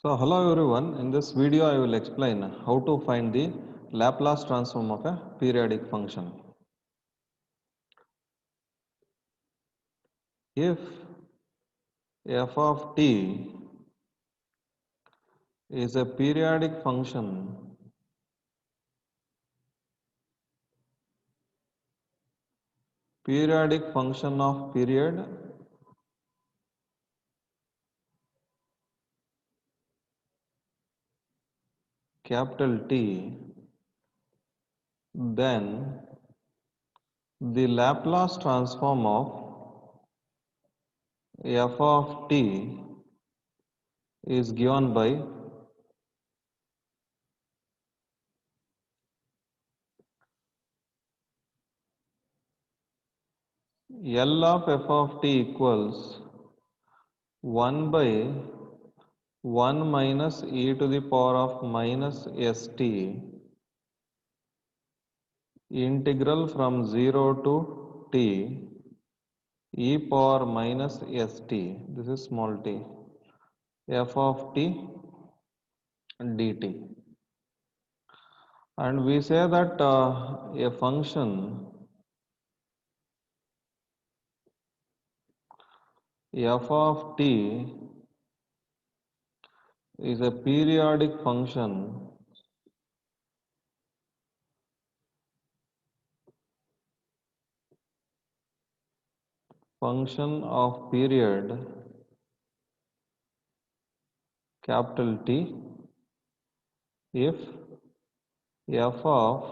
So hello everyone, in this video I will explain how to find the Laplace transform of a periodic function. If f of t is a periodic function of period capital T, then the Laplace transform of f of t is given by L of f of t equals 1 by 1 minus e to the power of minus st integral from 0 to t e power minus st, this is small t, f of t dt. And we say that a function f of t is a periodic function of period capital T if f of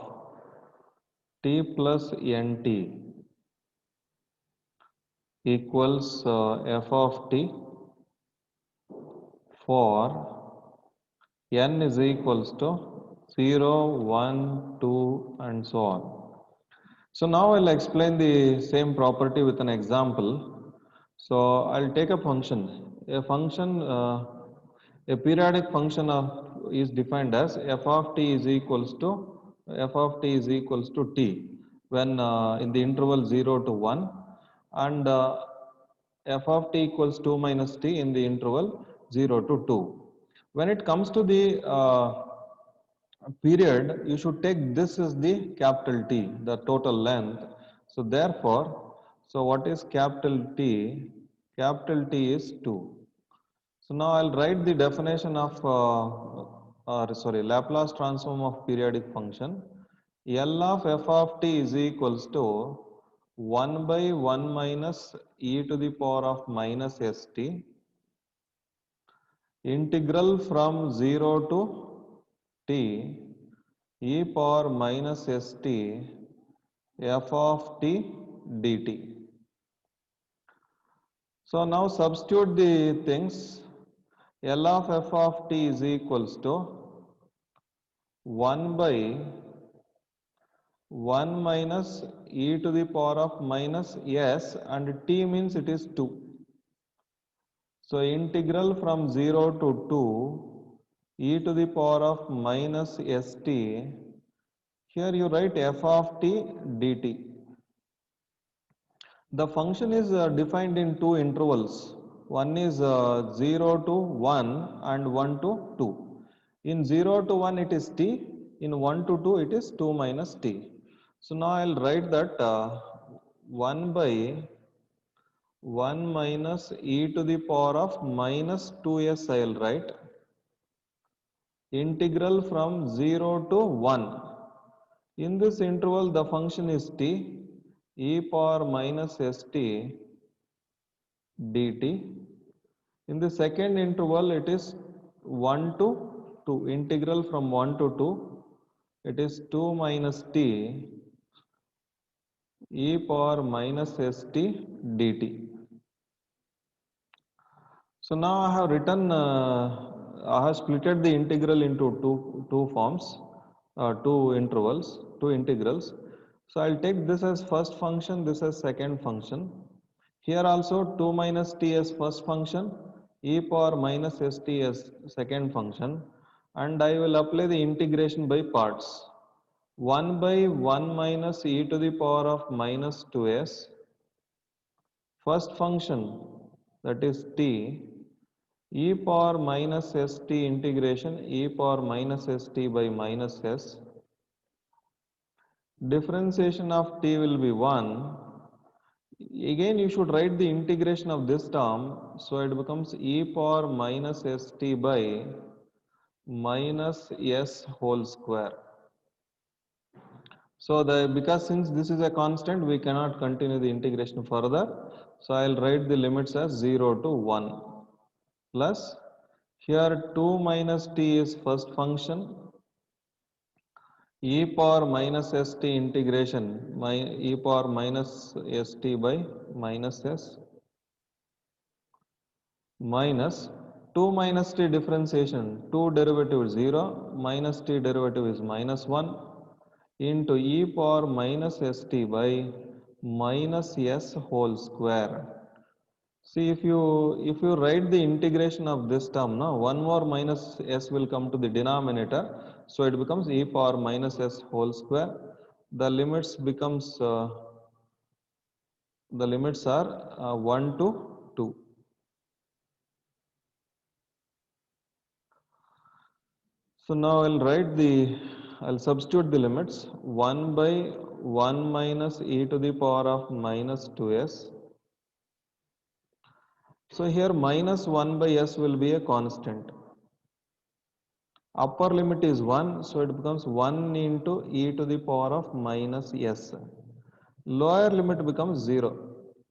t plus nt equals f of t for n is equals to 0, 1, 2 and so on. So now I'll explain the same property with an example. So I'll take a function. A periodic function is defined as f of t is equals to t when in the interval 0 to 1 and f of t equals 2 minus t in the interval 0 to 2. When it comes to the period, you should take this as the capital T, the total length. So therefore, so what is capital T? Capital T is 2. So now I'll write the definition of Laplace transform of periodic function. L of f of t is equals to 1 by 1 minus e to the power of minus st integral from 0 to t e power minus st f of t dt. So now substitute the things. L of f of t is equals to 1 by 1 minus e to the power of minus s and t means it is 2. So integral from 0 to 2 e to the power of minus st. Here you write f of t dt. The function is defined in two intervals. One is 0 to 1 and 1 to 2. In 0 to 1 it is t, in 1 to 2 it is 2 minus t. So now I will write that 1 by 1 minus e to the power of minus 2s I will write integral from 0 to 1. In this interval the function is t e power minus st dt. In the second interval it is 1 to 2, integral from 1 to 2 it is 2 minus t e power minus st dt. So now I have written, I have splitted the integral into two forms, two intervals, two integrals. So I'll take this as first function, this as second function. Here also 2 minus t as first function, e power minus st as second function, and I will apply the integration by parts. 1 by 1 minus e to the power of minus 2s, first function that is t e power minus st integration e power minus st by minus s. Differentiation of t will be 1. Again, you should write the integration of this term. So it becomes e power minus st by minus s whole square. So because since this is a constant, we cannot continue the integration further. So I'll write the limits as 0 to 1 plus here 2 minus t is first function e power minus st integration e power minus st by minus s minus 2 minus t differentiation 2 derivative 0 minus t derivative is minus 1 into e power minus st by minus s whole square. See, if you write the integration of this term, now one more minus s will come to the denominator, so it becomes e power minus s whole square. The limits becomes the limits are 1 to 2. So now I'll substitute the limits 1 by 1 minus e to the power of minus 2s. So here minus 1 by s will be a constant. Upper limit is 1, so it becomes 1 into e to the power of minus s. Lower limit becomes 0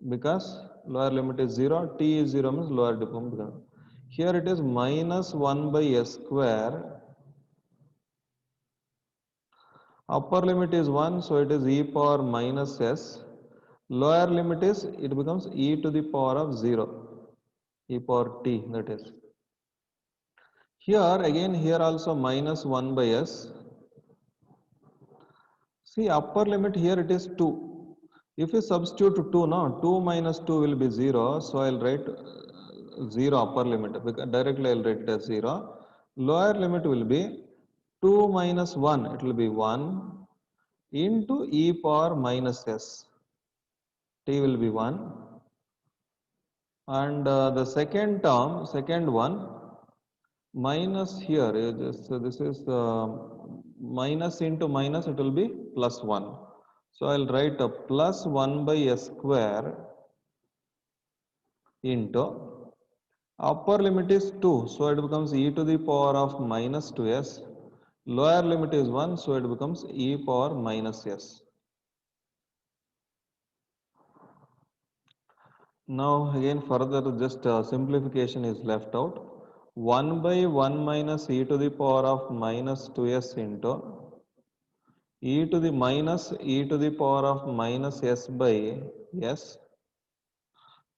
because lower limit is 0, t is 0 means lower limit becomes. Here it is minus 1 by s square. Upper limit is 1, so it is e power minus s. Lower limit is, it becomes e to the power of 0, e power t, that is. Here again, here also minus 1 by s. See, upper limit here it is 2. If you substitute 2, no, 2 minus 2 will be 0. So I'll write 0 upper limit. Because directly I'll write it as 0. Lower limit will be 2 minus 1. It will be 1 into e power minus s. T will be 1. And the second term, second one, minus here, so this is minus into minus, it will be plus 1. So I'll write a plus 1 by s square into upper limit is 2, so it becomes e to the power of minus 2s. Lower limit is 1, so it becomes e power minus s. Now again further just simplification is left out. 1 by 1 minus e to the power of minus 2s into e to the minus e to the power of minus s by s.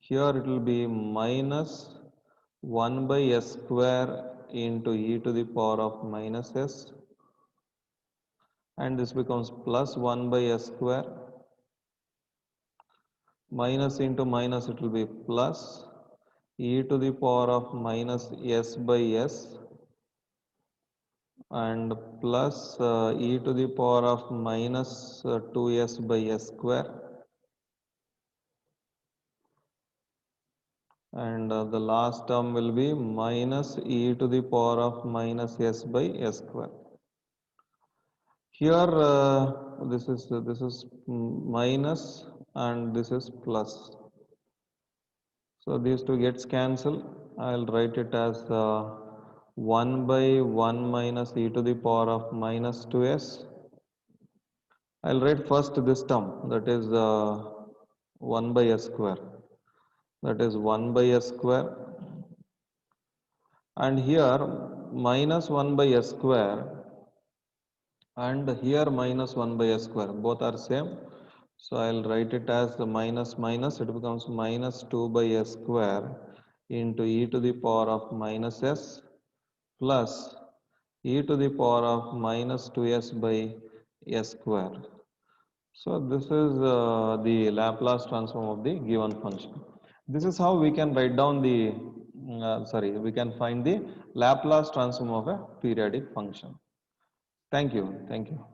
Here it will be minus 1 by s square into e to the power of minus s, and this becomes plus 1 by s square. Minus into minus, it will be plus e to the power of minus s by s, and plus e to the power of minus 2s by s square, and the last term will be minus e to the power of minus s by s square. Here this is minus and this is plus. So these two gets cancelled. I'll write it as 1 by 1 minus e to the power of minus 2s. I'll write first this term, that is 1 by s square. That is 1 by s square. And here minus 1 by s square and here minus 1 by s square. Both are same. So I'll write it as the minus minus. It becomes minus 2 by s square into e to the power of minus s plus e to the power of minus 2s by s square. So this is the Laplace transform of the given function. This is how we can write down the, we can find the Laplace transform of a periodic function. Thank you. Thank you.